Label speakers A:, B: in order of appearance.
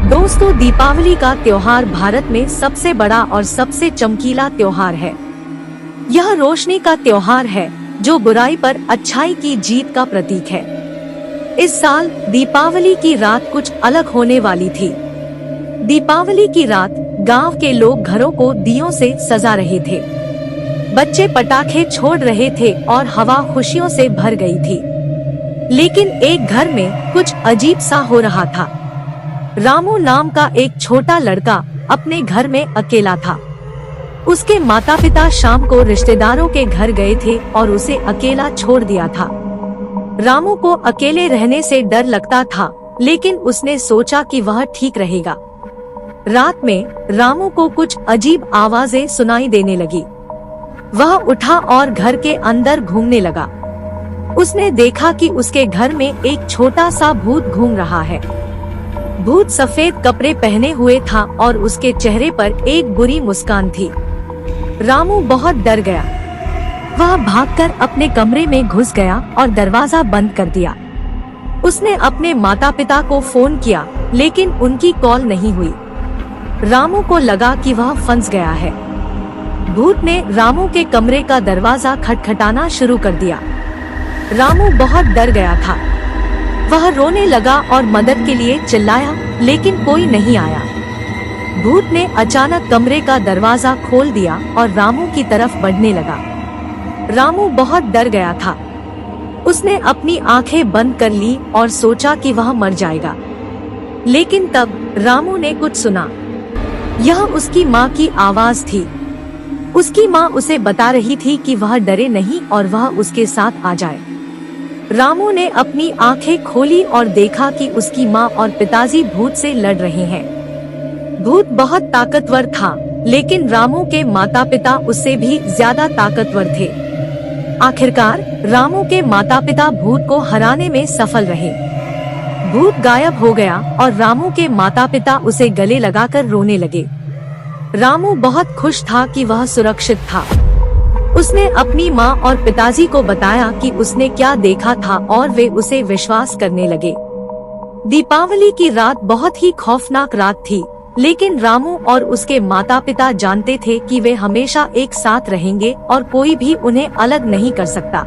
A: दोस्तों, दीपावली का त्योहार भारत में सबसे बड़ा और सबसे चमकीला त्योहार है। यह रोशनी का त्योहार है जो बुराई पर अच्छाई की जीत का प्रतीक है। इस साल दीपावली की रात कुछ अलग होने वाली थी। दीपावली की रात गांव के लोग घरों को दियों से सजा रहे थे। बच्चे पटाखे छोड़ रहे थे और हवा खुशियों से भर गई थी। लेकिन एक घर में कुछ अजीब सा हो रहा था। रामू नाम का एक छोटा लड़का अपने घर में अकेला था। उसके माता पिता शाम को रिश्तेदारों के घर गए थे और उसे अकेला छोड़ दिया था। रामू को अकेले रहने से डर लगता था, लेकिन उसने सोचा कि वह ठीक रहेगा। रात में रामू को कुछ अजीब आवाजें सुनाई देने लगी। वह उठा और घर के अंदर घूमने लगा। उसने देखा कि उसके घर में एक छोटा सा भूत घूम रहा है। भूत सफेद कपड़े पहने हुए था और उसके चेहरे पर एक बुरी मुस्कान थी। रामू बहुत डर गया। वह भागकर अपने कमरे में घुस गया और दरवाजा बंद कर दिया। उसने अपने माता पिता को फोन किया, लेकिन उनकी कॉल नहीं हुई। रामू को लगा कि वह फंस गया है। भूत ने रामू के कमरे का दरवाजा खटखटाना शुरू कर दिया। रामू बहुत डर गया था। वह रोने लगा और मदद के लिए चिल्लाया, लेकिन कोई नहीं आया। भूत ने अचानक कमरे का दरवाजा खोल दिया और रामू की तरफ बढ़ने लगा। रामू बहुत डर गया था। उसने अपनी आंखें बंद कर ली और सोचा कि वह मर जाएगा। लेकिन तब रामू ने कुछ सुना। यह उसकी माँ की आवाज थी। उसकी माँ उसे बता रही थी कि वह डरे नहीं और वह उसके साथ आ जाए। रामू ने अपनी आंखें खोली और देखा कि उसकी माँ और पिताजी भूत से लड़ रहे हैं। भूत बहुत ताकतवर था, लेकिन रामू के माता पिता उससे भी ज्यादा ताकतवर थे। आखिरकार रामू के माता पिता भूत को हराने में सफल रहे। भूत गायब हो गया और रामू के माता पिता उसे गले लगाकर रोने लगे। रामू बहुत खुश था कि वह सुरक्षित था। उसने अपनी माँ और पिताजी को बताया कि उसने क्या देखा था और वे उसे विश्वास करने लगे। दीपावली की रात बहुत ही खौफनाक रात थी, लेकिन रामू और उसके माता पिता जानते थे कि वे हमेशा एक साथ रहेंगे और कोई भी उन्हें अलग नहीं कर सकता।